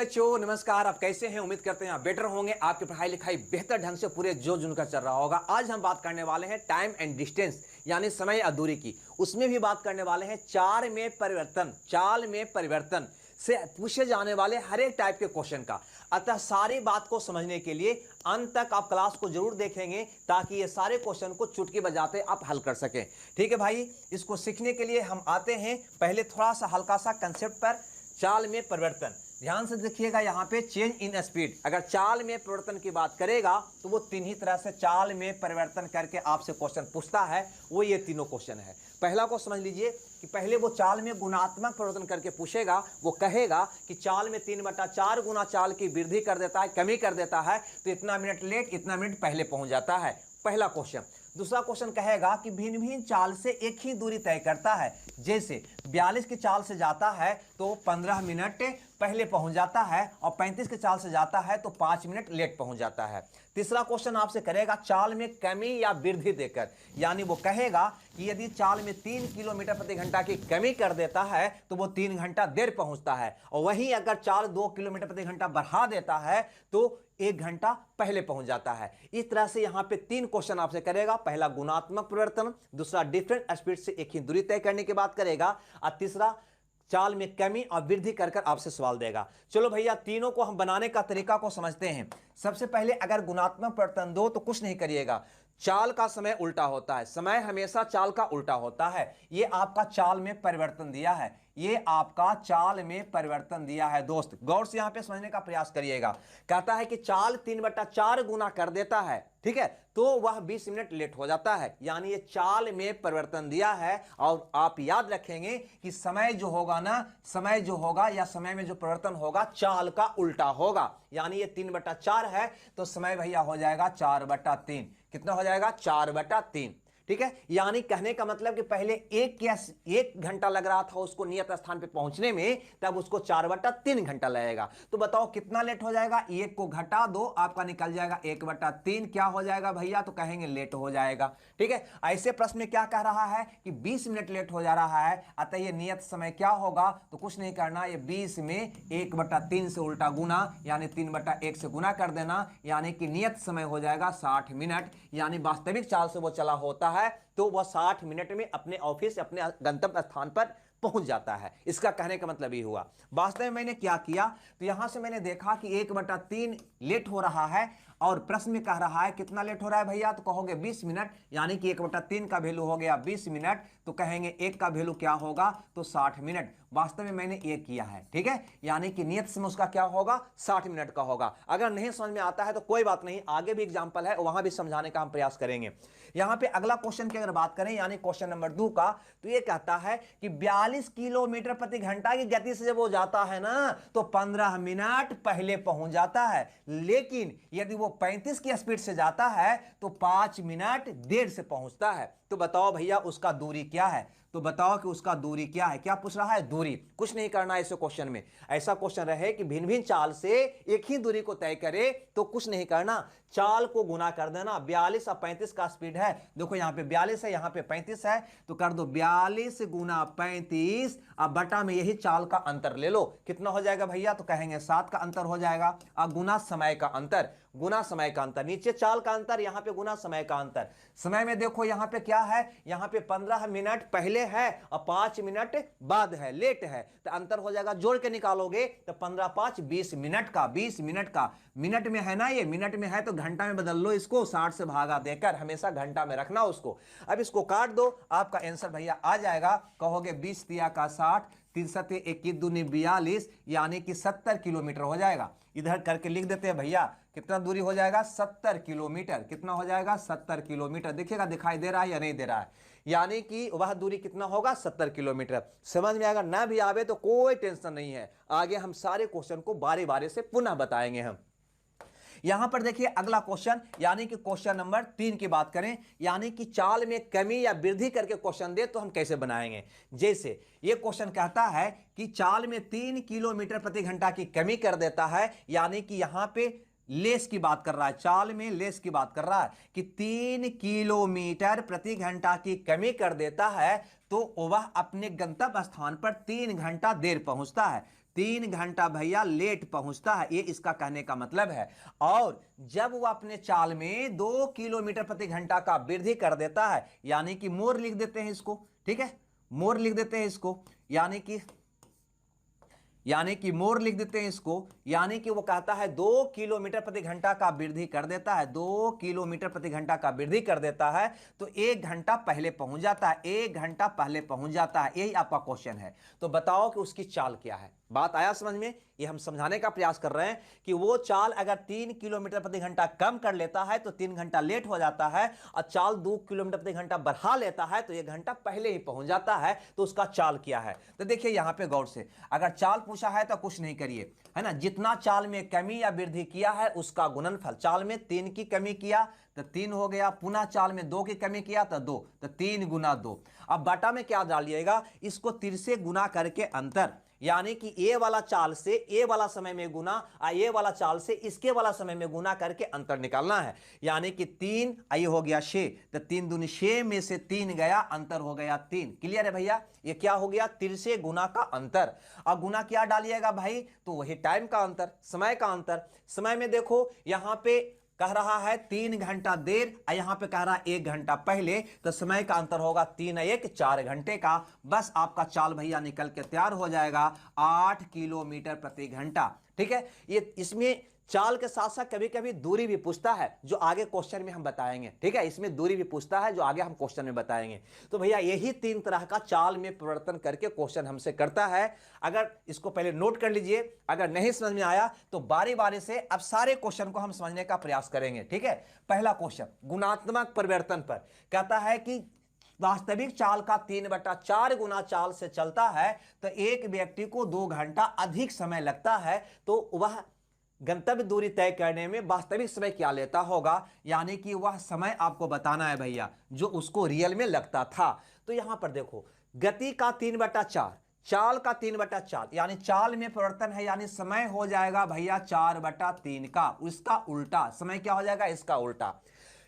बच्चों नमस्कार। आप कैसे हैं? उम्मीद करते हैं आप बेटर होंगे। आपकी पढ़ाई लिखाई बेहतर ढंग से पूरे जोर जुन कर चल रहा होगा। आज हम बात करने वाले हैं टाइम एंड डिस्टेंस यानी समय और दूरी की। उसमें भी बात करने वाले हैं चाल में परिवर्तन से पूछे जाने वाले हर एक टाइप के क्वेश्चन का। अतः सारी बात को समझने के लिए अंत तक आप क्लास को जरूर देखेंगे ताकि ये सारे क्वेश्चन को चुटकी बजाते आप हल कर सकें। ठीक है भाई, इसको सीखने के लिए हम आते हैं पहले थोड़ा सा हल्का सा कंसेप्ट पर। चाल में परिवर्तन, ध्यान से देखिएगा यहाँ पे चेंज इन स्पीड। अगर चाल में परिवर्तन की बात करेगा तो वो तीन ही तरह से चाल में परिवर्तन करके आपसे क्वेश्चन पूछता है। वो ये तीनों क्वेश्चन है। पहला को समझ लीजिए कि पहले वो चाल में गुणात्मक परिवर्तन करके पूछेगा। वो कहेगा कि चाल में 3/4 गुना चाल की वृद्धि कर देता है, कमी कर देता है, तो इतना मिनट लेट इतना मिनट पहले पहुंच जाता है। पहला क्वेश्चन। दूसरा क्वेश्चन कहेगा कि भिन्न भिन्न चाल से एक ही दूरी तय करता है। जैसे 42 की चाल से जाता है तो 15 मिनट पहले पहुंच जाता है और 35 की चाल से जाता है तो 5 मिनट लेट पहुंच जाता है। तीसरा क्वेश्चन आपसे करेगा चाल में कमी या वृद्धि देकर, यानी वो कहेगा कि यदि चाल में 3 किलोमीटर प्रति घंटा की कमी कर देता है तो वो 3 घंटा देर पहुंचता है, और वहीं अगर चाल 2 किलोमीटर प्रति घंटा बढ़ा देता है तो 1 घंटा पहले पहुंच जाता है। इस तरह से यहां पे 3 क्वेश्चन आपसे करेगा। पहला गुणात्मक परिवर्तन, दूसरा डिफरेंट स्पीड से एक ही दूरी तय करने की बात करेगा, और तीसरा चाल में कमी और वृद्धि कर आपसे सवाल देगा। चलो भैया, तीनों को हम बनाने का तरीका को समझते हैं। सबसे पहले अगर गुणात्मक परिवर्तन दो तो कुछ नहीं करिएगा, चाल का समय उल्टा होता है। समय हमेशा चाल का उल्टा होता है। ये आपका चाल में परिवर्तन दिया है, ये आपका चाल में परिवर्तन दिया है। दोस्त गौर से यहां पे समझने का प्रयास करिएगा। कहता है कि चाल 3/4 गुना कर देता है, ठीक है, तो वह 20 मिनट लेट हो जाता है, यानी ये चाल में परिवर्तन दिया है। और आप याद रखेंगे कि समय जो होगा ना, समय जो होगा या समय में जो परिवर्तन होगा चाल का उल्टा होगा। यानी ये 3/4 है तो समय भैया हो जाएगा 4/3। कितना हो जाएगा? 4/3। ठीक है, यानी कहने का मतलब कि पहले 1 घंटा लग रहा था उसको नियत स्थान पे पहुंचने में, तब उसको 4/3 घंटा लगेगा। तो बताओ कितना लेट हो जाएगा? 1 को घटा दो, आपका निकल जाएगा 1/3। क्या हो जाएगा भैया? तो कहेंगे लेट हो जाएगा। ठीक है, ऐसे प्रश्न में क्या कह रहा है कि 20 मिनट लेट हो जा रहा है, अतः ये नियत समय क्या होगा? तो कुछ नहीं करना, ये 20 में 1/3 से उल्टा गुना, यानी 3/1 से गुना कर देना, यानी कि नियत समय हो जाएगा 60 मिनट। यानी वास्तविक चाल से वो चला होता है तो वह 60 मिनट में अपने ऑफिस, अपने गंतव्य स्थान पर पहुंच जाता है। इसका कहने का मतलब ये हुआ। वास्तव में मैंने क्या किया, तो यहां से मैंने देखा कि 1/3 लेट हो रहा है और प्रश्न में कह रहा है कितना लेट हो रहा है भैया, तो कहोगे 20 मिनट, यानी कि 1/3 का वैल्यू हो गया 20 मिनट, तो कहेंगे 1 का वैल्यू क्या होगा? तो 60 मिनट। वास्तव में मैंने ये किया है, ठीक है, यानी कि नियत समय उसका क्या होगा? 60 मिनट का होगा। अगर नहीं समझ में आता है तो कोई बात नहीं, आगे भी एग्जाम्पल है, वहां भी समझाने का हम प्रयास करेंगे। यहां पे अगला क्वेश्चन की अगर बात करें, यानी क्वेश्चन नंबर 2 का, तो ये कहता है कि 42 किलोमीटर प्रति घंटा की गति से जब वो जाता है ना तो 15 मिनट पहले पहुंच जाता है, लेकिन यदि वो 35 की स्पीड से जाता है तो 5 मिनट देर से पहुंचता है। तो बताओ भैया उसका दूरी क्या है? तो बताओ कि उसका दूरी क्या है? क्या पूछ रहा है? दूरी। कुछ नहीं करना ऐसे क्वेश्चन में। ऐसा क्वेश्चन रहे कि भिन्न भिन्न चाल से एक ही दूरी को तय करे तो कुछ नहीं करना, चाल को गुना कर देना। 42 और 35 का स्पीड है, देखो यहां पे 42 है, यहां पे 35 है, तो कर दो 42 गुना 35, अब बटा में यही चाल का अंतर ले लो। कितना हो जाएगा भैया? तो कहेंगे 7 का अंतर हो जाएगा। अब गुना समय का अंतर, गुना समय का अंतर, नीचे चाल का अंतर, यहां पे गुना समय का अंतर। समय में देखो यहां पे क्या है, यहां पे 15 मिनट पहले है और 5 मिनट बाद है, लेट है, तो अंतर हो जाएगा, जोड़ के निकालोगे तो 15 5 20 मिनट का, 20 मिनट का। मिनट में है ना, ये मिनट में है तो घंटा में बदल लो इसको, 60 से भागा देकर, हमेशा घंटा में रखना उसको। अब इसको काट दो, आपका आंसर भैया आ जाएगा। कहोगे 20 तिया का 60, 3 सत्ते 21 दूनी 42, यानी कि 70 किलोमीटर हो जाएगा। इधर करके लिख देते हैं भैया, कितना दूरी हो जाएगा? 70 किलोमीटर। कितना हो जाएगा? 70 किलोमीटर। देखिएगा दिखाई दे रहा है या नहीं दे रहा है, यानी कि वह दूरी कितना होगा? 70 किलोमीटर। समझ में अगर ना भी आवे तो कोई टेंशन नहीं है, आगे हम सारे क्वेश्चन को बारी बारी से पुनः बताएंगे हम। यहां पर देखिए अगला क्वेश्चन, यानी कि क्वेश्चन नंबर 3 की बात करें, यानी कि चाल में कमी या वृद्धि करके क्वेश्चन दे तो हम कैसे बनाएंगे। जैसे ये क्वेश्चन कहता है कि चाल में 3 किलोमीटर प्रति घंटा की कमी कर देता है, यानी कि यहां पे लेस की बात कर रहा है, चाल में लेस की बात कर रहा है कि 3 किलोमीटर प्रति घंटा की कमी कर देता है तो वह अपने गंतव्य स्थान पर 3 घंटा देर पहुंचता है। 3 घंटा भैया लेट पहुंचता है, ये इसका कहने का मतलब है। और जब वह अपने चाल में 2 किलोमीटर प्रति घंटा का वृद्धि कर देता है, यानी कि मोर लिख देते हैं इसको, ठीक है, मोर लिख देते हैं इसको, यानी कि मोर लिख देते हैं इसको, यानी कि वो कहता है 2 किलोमीटर प्रति घंटा का वृद्धि कर देता है, 2 किलोमीटर प्रति घंटा का वृद्धि कर देता है, तो 1 घंटा पहले पहुंच जाता है, 1 घंटा पहले पहुंच जाता है, यही आपका क्वेश्चन है। तो बताओ कि उसकी चाल क्या है। बात आया समझ में? ये हम समझाने का प्रयास कर रहे हैं कि वो चाल अगर 3 किलोमीटर प्रति घंटा कम कर लेता है तो 3 घंटा लेट हो जाता है, और चाल 2 किलोमीटर प्रति घंटा बढ़ा लेता है तो 1 घंटा पहले ही पहुंच जाता है। तो उसका चाल क्या है? तो देखिए यहां पे गौर से, अगर चाल पूछा है तो कुछ नहीं करिए, है ना, जितना चाल में कमी या वृद्धि किया है उसका गुणनफल। चाल में 3 की कमी किया तो 3 हो गया, पुनः चाल में 2 की कमी किया तो 2, तो 3 गुना 2। अब बटा में क्या डालिएगा, इसको 3 से गुना करके अंतर, यानी कि ए वाला चाल से ए वाला समय में गुना, ए वाला चाल से इसके वाला समय में गुना करके अंतर निकालना है। यानी कि 3 ये हो गया 6, तो 3 दूनी 6 में से 3 गया, अंतर हो गया 3। क्लियर है भैया? ये क्या हो गया? 3 से गुना का अंतर। अब गुना क्या डालिएगा भाई? तो वही टाइम का अंतर, समय का अंतर। समय में देखो यहां पे कह रहा है 3 घंटा देर, यहां पे कह रहा है 1 घंटा पहले, तो समय का अंतर होगा 3 1 4 घंटे का। बस आपका चाल भैया निकल के तैयार हो जाएगा 8 किलोमीटर प्रति घंटा। ठीक है, ये इसमें चाल के साथ साथ कभी कभी दूरी भी पूछता है, जो आगे क्वेश्चन में हम बताएंगे। ठीक है, इसमें दूरी भी पूछता है, जो आगे हम क्वेश्चन में बताएंगे। तो भैया यही 3 तरह का चाल में परिवर्तन करके क्वेश्चन हमसे करता है। अगर इसको पहले नोट कर लीजिए, अगर नहीं समझ में आया तो बारी बारी से अब सारे क्वेश्चन को हम समझने का प्रयास करेंगे। ठीक है, पहला क्वेश्चन गुणात्मक परिवर्तन पर कहता है कि वास्तविक चाल का 3/4 गुना चाल से चलता है तो एक व्यक्ति को 2 घंटा अधिक समय लगता है, तो वह गंतव्य दूरी तय करने में वास्तविक समय क्या लेता होगा, यानी कि वह समय आपको बताना है भैया जो उसको रियल में लगता था। तो यहां पर देखो, गति का 3/4, चाल का 3/4, यानी चाल में परिवर्तन है, यानी समय हो जाएगा भैया 4/3 का, उसका उल्टा समय क्या हो जाएगा, इसका उल्टा।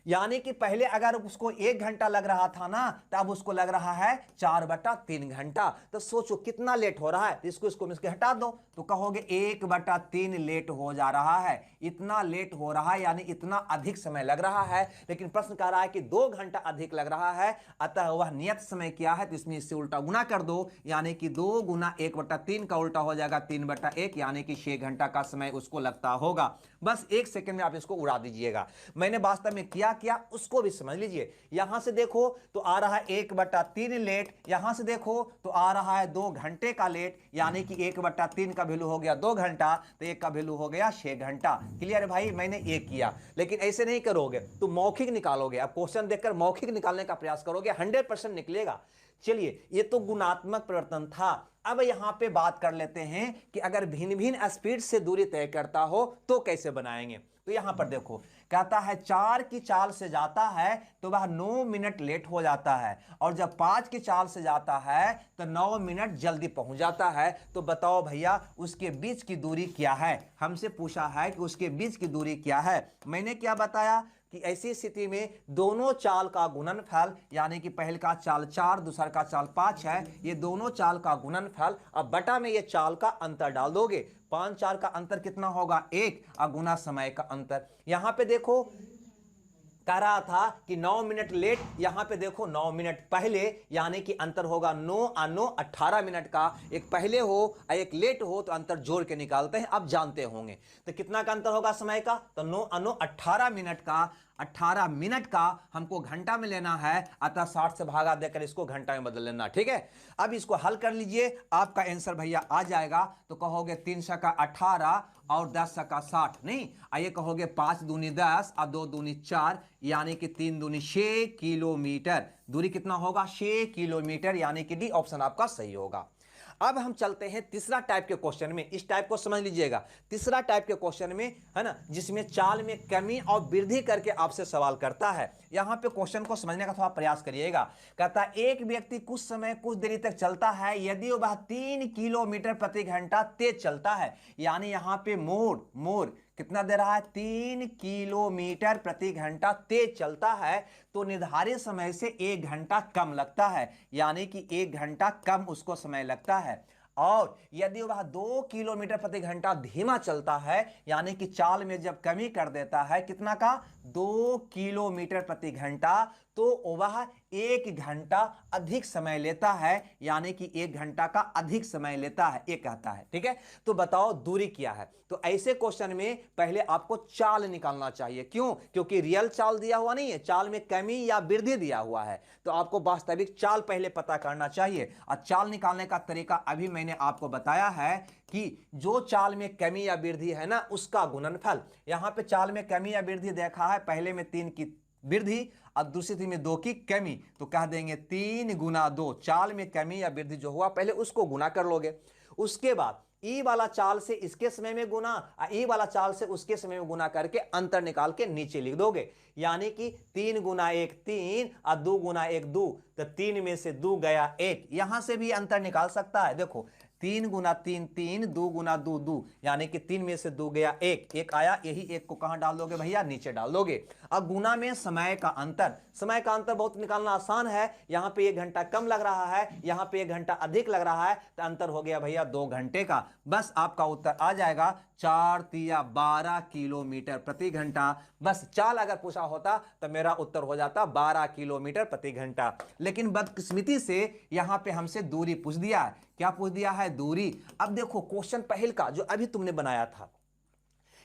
यानी कि पहले अगर उसको 1 घंटा लग रहा था ना, तो अब उसको लग रहा है 4/3 घंटा। तो सोचो कितना लेट हो रहा है, तो इसको हटा दो, तो कहोगे 1/3 लेट हो जा रहा है, इतना लेट हो रहा है, यानी इतना अधिक समय लग रहा है। लेकिन प्रश्न कह रहा है कि 2 घंटा अधिक लग रहा है, अतः वह नियत समय क्या है, तो इसमें इससे उल्टा गुना कर दो, यानी कि 2 गुना 1/3 का उल्टा हो जाएगा 3/1, यानी कि 6 घंटा का समय उसको लगता होगा। बस 1 सेकंड में आप इसको उड़ा दीजिएगा। मैंने वास्तव में क्या उसको भी समझ लीजिए। यहां से देखो तो आ रहा है 1/3 लेट, यहां से देखो तो आ रहा है 2 घंटे का लेट, यानी कि 1/3 का वैल्यू हो गया 2 घंटा, तो 1 का वैल्यू हो गया 6 घंटा। क्लियर है भाई? मैंने एक किया, लेकिन ऐसे नहीं करोगे तो मौखिक निकालोगे। अब क्वेश्चन देखकर मौखिक निकालने का प्रयास करोगे, 100% निकलेगा। चलिए, ये तो गुणात्मक परिवर्तन था। अब यहां पे बात कर लेते हैं कि अगर भिन्न भिन्न स्पीड से दूरी तय करता हो तो कैसे बनाएंगे। तो यहां पर देखो, कहता है 4 की चाल से जाता है तो वह 9 मिनट लेट हो जाता है, और जब 5 की चाल से जाता है तो 9 मिनट जल्दी पहुंच जाता है। तो बताओ भैया उसके बीच की दूरी क्या है? हमसे पूछा है कि उसके बीच की दूरी क्या है। मैंने क्या बताया कि ऐसी स्थिति में दोनों चाल का गुणनफल, यानी कि पहले का चाल 4 दूसरा का चाल 5 है, ये दोनों चाल का गुणनफल, अब बटा में ये चाल का अंतर डाल दोगे। 5 4 का अंतर कितना होगा, 1, और गुना समय का अंतर। यहां पे देखो कह रहा था कि 9 मिनट लेट, यहां पे देखो 9 मिनट पहले, यानी कि अंतर होगा 9 और 9 18 मिनट का। एक पहले हो और एक लेट हो तो अंतर जोड़ के निकालते हैं, अब जानते होंगे। तो कितना का अंतर होगा समय का, तो 9 और 9 18 मिनट का। 18 मिनट का हमको घंटा में लेना है, अतः 60 से भागा देकर इसको घंटा में बदल लेना। ठीक है, अब इसको हल कर लीजिए, आपका आंसर भैया आ जाएगा। तो कहोगे 3 का 18 और 10 का 60, नहीं आइए कहोगे 5 दूनी 10 और 2 दूनी 4, यानी कि 3 दूनी 6 किलोमीटर। दूरी कितना होगा, 6 किलोमीटर, यानी कि डी ऑप्शन आपका सही होगा। अब हम चलते हैं तीसरा टाइप के क्वेश्चन में। इस टाइप को समझ लीजिएगा, तीसरा टाइप के क्वेश्चन में, है ना, जिसमें चाल में कमी और वृद्धि करके आपसे सवाल करता है। यहां पे क्वेश्चन को समझने का थोड़ा प्रयास करिएगा। कहता है एक व्यक्ति कुछ समय कुछ देरी तक चलता है यदि वह 3 किलोमीटर प्रति घंटा तेज चलता है, यानी यहां पे मोर कितना दे रहा है, 3 किलोमीटर प्रति घंटा तेज चलता है, तो निर्धारित समय से 1 घंटा कम लगता है, यानी कि 1 घंटा कम उसको समय लगता है। और यदि वह 2 किलोमीटर प्रति घंटा धीमा चलता है, यानी कि चाल में जब कमी कर देता है कितना का 2 किलोमीटर प्रति घंटा, तो वह 1 घंटा अधिक समय लेता है, यानी कि 1 घंटा का अधिक समय लेता है, ये कहता है। ठीक है, तो बताओ दूरी क्या है। तो ऐसे क्वेश्चन में पहले आपको चाल निकालना चाहिए। क्यों? क्योंकि रियल चाल दिया हुआ नहीं है, चाल में कमी या वृद्धि दिया हुआ है, तो आपको वास्तविक चाल पहले पता करना चाहिए। और चाल निकालने का तरीका अभी मैंने आपको बताया है कि जो चाल में कमी या वृद्धि है ना, उसका गुणनफल। यहां पे चाल में कमी या वृद्धि देखा है, पहले में 3 की वृद्धि और दूसरी में 2 की कमी, तो कह देंगे 3 गुना 2। चाल में कमी या वृद्धि जो हुआ पहले उसको गुना कर लोगे, उसके बाद ई वाला चाल से इसके समय में गुना और ई वाला चाल से उसके समय में गुना करके अंतर निकाल के नीचे लिख दोगे। यानी कि 3 गुना 1 3 और 2 गुना 1 2, तो 3 में से 2 गया 1। यहां से भी अंतर निकाल सकता है। देखो 3 गुना 3 3, 2 गुना 2 2, यानी कि 3 में से 2 गया 1, 1 आया। यही 1 को कहां डाल दोगे भैया? नीचे डाल दोगे। अब गुना में समय का अंतर, समय का अंतर बहुत निकालना आसान है। यहां पे 1 घंटा कम लग रहा है, यहां पे 1 घंटा अधिक लग रहा है, तो अंतर हो गया भैया 2 घंटे का। बस आपका उत्तर आ जाएगा 4 तिया 12 किलोमीटर प्रति घंटा। बस चाल अगर पूछा होता तो मेरा उत्तर हो जाता 12 किलोमीटर प्रति घंटा। लेकिन बदकिस्मती से यहां पे हमसे दूरी पूछ दिया है। क्या पूछ दिया है? दूरी। अब देखो क्वेश्चन पहल का जो अभी तुमने बनाया था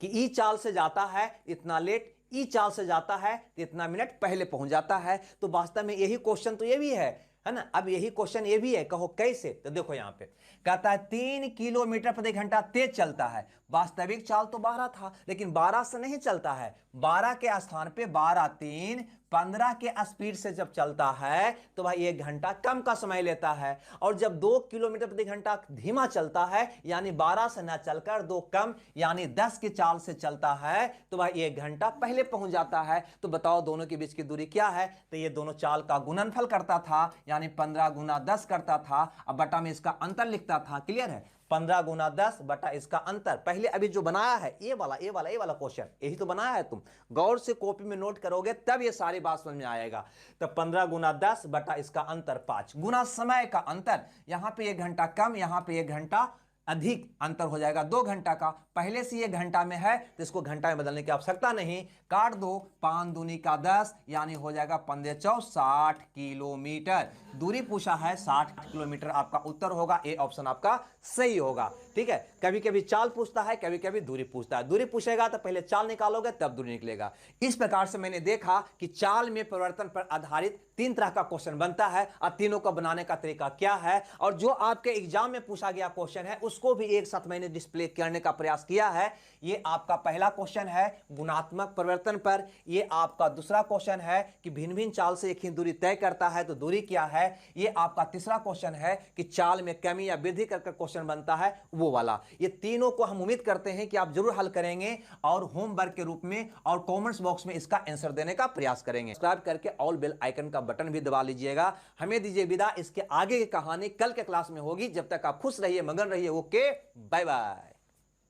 कि ई चाल से जाता है इतना लेट, ई चाल से जाता है तो इतना मिनट पहले पहुंच जाता है, तो वास्तव में यही क्वेश्चन तो ये भी है ना। अब यही क्वेश्चन ये भी है, कहो कैसे? तो देखो यहां पे कहता है 3 किलोमीटर प्रति घंटा तेज चलता है। वास्तविक चाल तो 12 था, लेकिन 12 से नहीं चलता है, 12 के स्थान पे 12 3 15 के स्पीड से जब चलता है तो भाई 1 घंटा कम का समय लेता है। और जब 2 किलोमीटर प्रति घंटा धीमा चलता है, यानी 12 से ना चलकर 2 कम यानी 10 की चाल से चलता है, तो भाई 1 घंटा पहले पहुंच जाता है। तो बताओ दोनों के बीच की दूरी क्या है? तो ये दोनों चाल का गुणनफल करता था, यानी 15 गुना 10 करता था। अब बटा में इसका अंतर लिखता था। क्लियर है? 15 गुना 10 बटा इसका अंतर। पहले अभी जो बनाया है ये वाला क्वेश्चन, यही तो बनाया है। तुम गौर से कॉपी में नोट करोगे तब ये सारी बात समझ में आएगा। तो 15 गुना 10 बटा इसका अंतर 5 गुना समय का अंतर। यहां पे 1 घंटा कम, यहां पे 1 घंटा अधिक, अंतर हो जाएगा 2 घंटा का। पहले से ये घंटा में है तो इसको घंटा में बदलने की आवश्यकता नहीं। काट दो, 5 दूनी का 10, यानी हो जाएगा 15 चौ 60 किलोमीटर। दूरी पूछा है 60 किलोमीटर, आपका उत्तर होगा ए ऑप्शन आपका सही होगा। ठीक है, कभी कभी चाल पूछता है, कभी कभी दूरी पूछता है। दूरी पूछेगा तो पहले चाल निकालोगे तब दूरी निकलेगा। इस प्रकार से मैंने देखा कि चाल में परिवर्तन पर आधारित 3 तरह का क्वेश्चन बनता है और तीनों को बनाने का तरीका क्या है, और जो आपके एग्जाम में पूछा गया क्वेश्चन है उसको भी एक साथ मैंने डिस्प्ले करने का प्रयास किया है। ये आपका पहला क्वेश्चन है गुणात्मक परिवर्तन पर। ये आपका दूसरा क्वेश्चन है कि भिन्न भिन्न चाल से एक ही दूरी तय करता है तो दूरी क्या है। ये आपका तीसरा क्वेश्चन है कि चाल में कमी या वृद्धि करके क्वेश्चन बनता है, वो वाला। ये तीनों को हम उम्मीद करते हैं कि आप जरूर हल करेंगे और होमवर्क के रूप में और कमेंट्स बॉक्स में इसका आंसर देने का प्रयास करेंगे। सब्सक्राइब करके ऑल बेल आइकन का बटन भी दबा लीजिएगा। हमें दीजिए विदा, इसके आगे की कहानी कल के क्लास में होगी। जब तक आप खुश रहिए, मगन रहिए। Okay, bye bye.